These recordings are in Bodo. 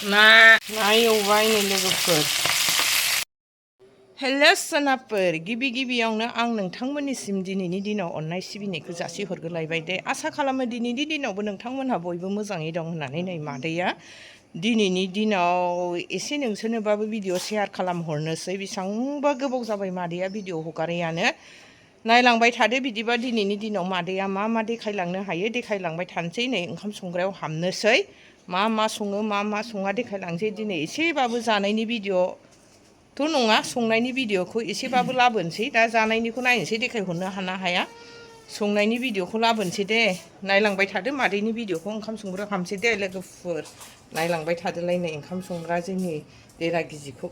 ना एवबाय नै लोगोफोर हेलो सोनाबफोर गिबियावनो आं नोंथांमोननिसिम दिनैनि दिनाव अननाय सिबिनायखौ जासिहरग्रोलायबाय दे आसा खालामो दिनैनि दिनावबो नोंथांमोनहा बयबो मोजाङै दं होननानै नै मादैया दिनैनि दिनाव एसे नोंसोरनोबाबो भिडिअ शेयार खालामहरनोसै बेसेबांबा गोबाव जाबाय मादैया भिडिअ हगारैयानो नायलांबाय थादो बिदिबा दिनैनि दिनाव मादैया मा देखायलांनो हायो देखायलांबाय थानोसै नै ओंखाम संग्रायाव हाबनोसै मा सङो मा सङा देखायलांसै दिनै एसेबाबो जानायनि भिडिअ' नङा संनायनि भिडिअ'खौ एसेबाबो लाबोनोसै दा जानायनिखौ नायनोसै देखायहरनो हाया संनायनि भिडिअ'खौ लाबोनोसै दे नायलांबाय थादो मादैनि भिडिअ'खौ ओंखाम संग्रा खालामसै दे लोगोफोर नायलांबाय थादोलाय नै ओंखाम संग्रा जोंनि देरा गिजिखौ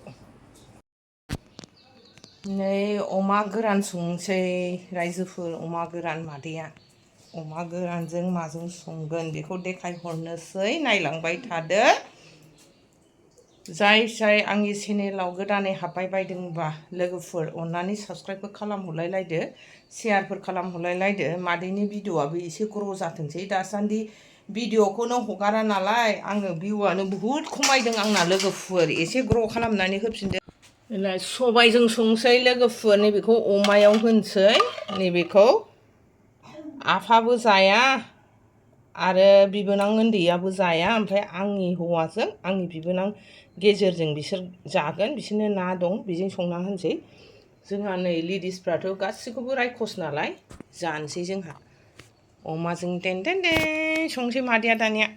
नै अमा गोरान संसै रायजोफोर अमा गोरान मादैया अमा गोरानजों माजों संगोन बेखौ देखायहरनोसै नायलांबाय थादो जाय आंनि चेनेलाव गोदानै हाबबाय बायदोंबा लोगोफोर अननानै साबस्क्राइबबो खालामहरलायलायदो शेयारफोर खालामहरलायलायदो मादैनि भिडिअ'आबो एसे ग्र' जाथोंसै दासान्दि भिडिअ'खौनो हगारा नालाय आङो भिउआनो बुहुद खमायदों आंना लोगोफोर एसे ग्र' खालामनानै होफिनदो सबायजों संसै लोगोफोर नैबेखौ अमायाव होनसै नैबेखौ आफाबो जाया आरो बिबोनां उन्दैयाबो जाया ओमफ्राय आंनि हौवाजों आंनि बिबोनां गेजेरजों बिसोर जागोन बिसोरनो ना दं बेजों संना होनसै जोंहा नै लेडिसफ्राथ' गासिखौबो रायखस नालाय जानोसै जोंहा अमाजों देन संसै मादैया दानिया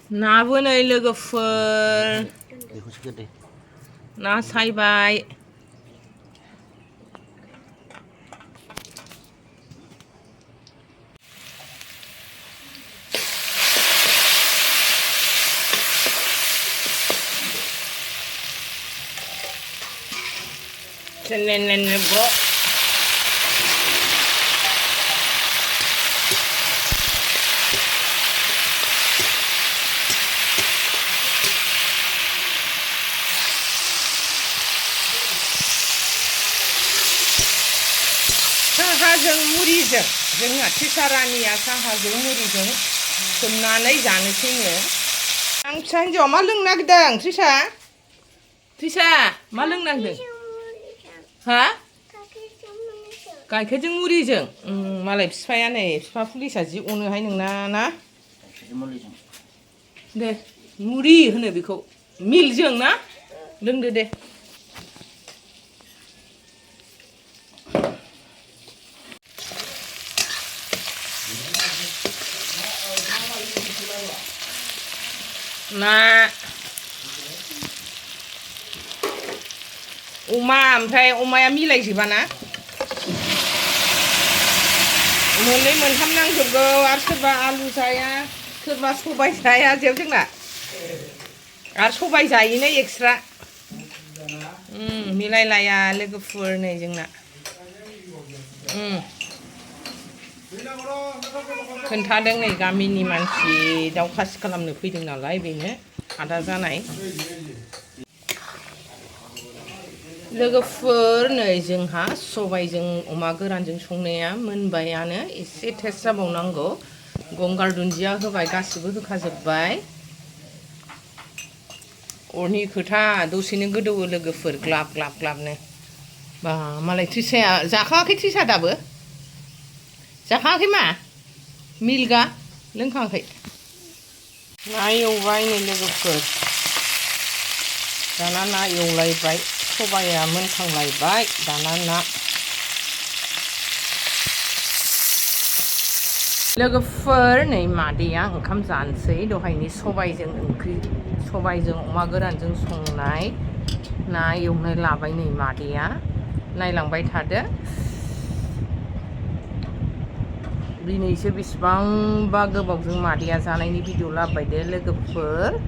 नाबो नै लोगोफोर ना सायबाय bro साहाजों मुरिजों जोंहा थिसारानिया साहाजों मुरिजों सोमनानै जानोसैनो आं फिसा हिन्जावआ मा लोंनो नागिरदों थ्रिसा मा लोंनो नागिरदों हा गाइखेरजों मुरिजों मालाय बिफाया नै बिफा पुलिसा जि अनोहाय नोंना ना दे मुरि होनो बेखौ मिल्कजों ना लोंदो दे ना अमा ओमफ्राय अमाया मिलायजोबा ना मोननै मोनथाम नांजोबगौ आरो सोरबा आलु जाया सोरबा सबाय जाया जोंना आरो सबाय जायैनो एक्सट्रा मिलायलाया लोगोफोर नै जोंना खोन्थादों नै गामिनि मानसि दाउ खासि खालामनो फैदों नालाय बेनो आदा जानाय लोगोफोर नै जोंहा सबायजों अमा गोरानजों संनाया मोनबायानो एसे टेस्ट जाबावनांगौ गंगार दुन्दिया होबाय गासिबो होखाजोब्बाय अरनि खोथा दसेनो गोदौवो लोगोफोर ग्लाब ग्लाबनो बा मालाय थ्रिसाया जाखाङाखै थ्रिसा दाबो जाखाङाखै मा मिल्कआ लोंखाङाखै ना एवबाय नै लोगोफोर दाना ना एवलायबाय सबाया मोनखांलायबाय दाना ना लोगोफोर नै मादैया ओंखाम जानोसै दहायनि सबायजों अमा गोरानजों संनाय ना एवनाय लाबाय नै मादैया नायलांबाय थादो दिनैसो बेसेबांबा गोबावजों मादैया जानायनि भिडिअ लाबोबाय दे लोगोफोर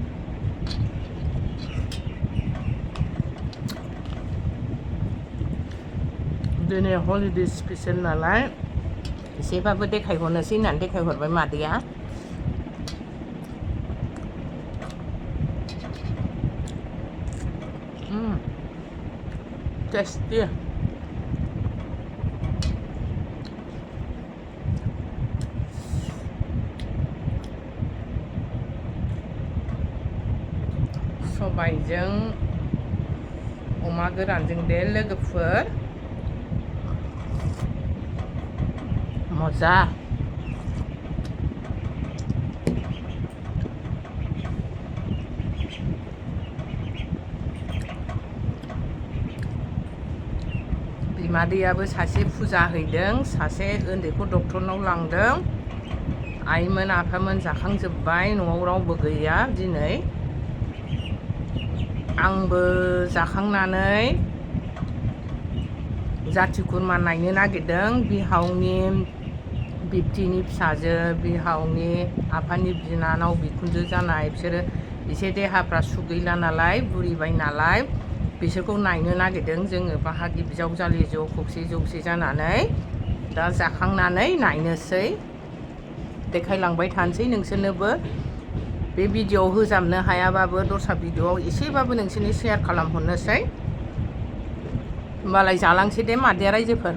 दिनै हलिडे स्पेसियेल नालाय एसेबाबो देखायहरनोसै होननानै देखायहरबाय मादैया टेस्टि सबायजों अमा गोरानजों दे लोगोफोर मजा बिमादैयाबो सासे फुजा हैदों सासे उन्दैखौ डक्टरनाव लांदों आइमोन आफामोन जाखांजोब्बाय न'आव रावबो गैया दिनै आंबो जाखांनानै जाथि खुरमा नायनो नागिरदों बिहावनि बिबथिनि फिसाजो बिहावनि आफानि बिनानाव बिखुनजो जानाय बिसोरो एसे देहाफ्रा सुगैला नालाय बुरिबाय नालाय बिसोरखौ नायनो नागिरदों जोङो बाहागि बिजावजालि ज' खौसे जौसे जानानै दा जाखांनानै नायनोसै देखायलांबाय थानोसै नोंसोरनोबो बे भिडिअ'आव होजाबनो हायाबाबो दस्रा भिडिअ'आव एसेबाबो नोंसोरनो शेयार खालामहरनोसै होमबालाय जालांसै दे मादैया रायजोफोर